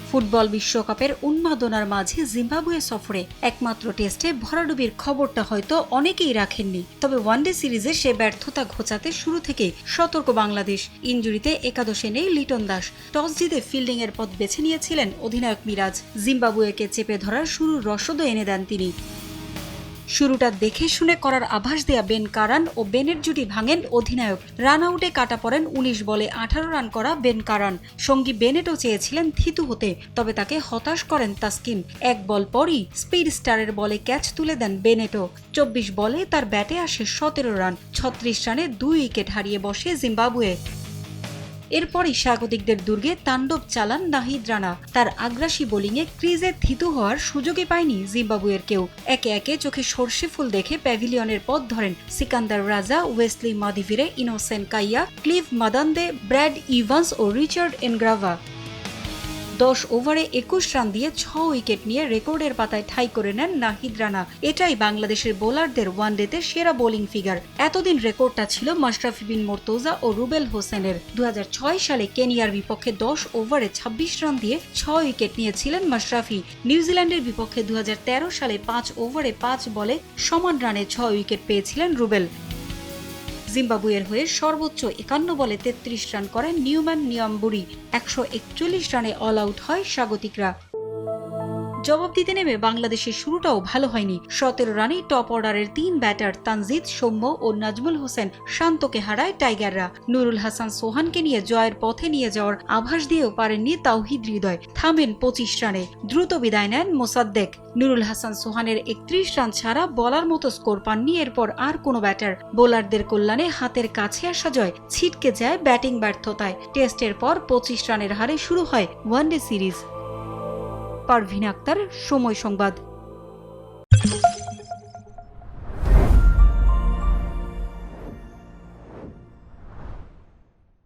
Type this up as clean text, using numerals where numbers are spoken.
Football বিশ্বকাপের উন্মাদনার মাঝে জিম্বাবুয়ে সফরে একমাত্র টেস্টে ভরাডুবির খবরটা হয়তো অনেকেই রাখেননি। তবে ওয়ানডে সিরিজে সে ব্যর্থতা ঘোচাতে শুরু থেকেই সতর্ক বাংলাদেশ। ইনজুরিতে একাদশে নেই লিটন দাস। টস জিতে ফিল্ডিংয়ের পথ বেছে নিয়েছিলেন অধিনায়ক মিরাজ। জিম্বাবুয়েকে চেপে ধরার শুরুর রসদও এনে দেন তিনি। শুরুটা দেখে শুনে করার আভাস দেয়া বেন কারান ও বেনের জুটি ভাঙেন অধিনায়ক। রান আউটে কাটা পড়েন ১৯ বলে ১৮ রান করা বেন কারান। সঙ্গী বেনেটও চেয়েছিলেন থিতু হতে, তবে তাকে হতাশ করেন তাসকিন। এক বল পরই স্পিড স্টারের বলে ক্যাচ তুলে দেন বেনেটও। ২৪ বলে তার ব্যাটে আসে ১৭ রান। ৩৬ রানে ২ উইকেট হারিয়ে বসে জিম্বাবুয়ে। এরপরই স্বাগতিকদের দুর্গে তাণ্ডব চালান নাহিদ রানা। তার আগ্রাসী বোলিংয়ে ক্রিজে থিতু হওয়ার সুযোগই পায়নি জিম্বাবুয়ের কেউ। একে একে চোখে সর্ষে ফুল দেখে প্যাভিলিয়নের পথ ধরেন Sikandar Raza, Wessly Madhevere, Innocent Kaia, Clive Madande, Brad Evans ও রিচার্ড এনগ্রাভা। ১০ ওভারে ২১ রান দিয়ে ৬ উইকেট নিয়ে রেকর্ডের পাতায় ঠাঁই করে নেন নাহিদ রানা। এটাই বাংলাদেশের বোলারদের ওয়ানডেতে সেরা বোলিং ফিগার। এতদিন রেকর্ডটা ছিল মাশরাফি বিন মোর্তজা ও রুবেল হোসেনের। ২০০৬ সালে কেনিয়ার বিপক্ষে ১০ ওভারে ২৬ রান দিয়ে ৬ উইকেট নিয়েছিলেন মাশরাফি। নিউজিল্যান্ডের বিপক্ষে ২০১৩ সালে ৫ ওভারে ৫ বলে সমান রানে ৬ উইকেট পেয়েছিলেন রুবেল। জিম্বাবুয়ের হয়ে সর্বোচ্চ ৫১ বলে ৩৩ রান করেন নিউম্যান নিয়াম্বুরি। ১৪১ রানে অল আউট হয় স্বাগতিকরা। জবাব দিতে নেমে বাংলাদেশের শুরুটাও ভালো হয়নি। ১৭ রানেই টপ অর্ডারের ৩ ব্যাটার তানজিদ, সৌম্য ও নাজমুল হোসেন শান্তকে হারায় টাইগাররা। নুরুল হাসান সোহানকে নিয়ে জয়ের পথে নিয়ে যাওয়ার আভাস দিয়েও পারেননি তাওহিদ হৃদয়। থামেন ২৫ রানে। দ্রুত বিদায় নেন মোসাদ্দেক। নুরুল হাসান সোহানের ৩১ রান ছাড়া বলার মতো স্কোর পাননি এরপর আর কোনো ব্যাটার। বোলারদের কল্যাণে হাতের কাছে আসা জয় ছিটকে যায় ব্যাটিং ব্যর্থতায়। টেস্টের পর ২৫ রানের হারে শুরু হয় ওয়ানডে সিরিজ। পারভিন আক্তার, সময় সংবাদ।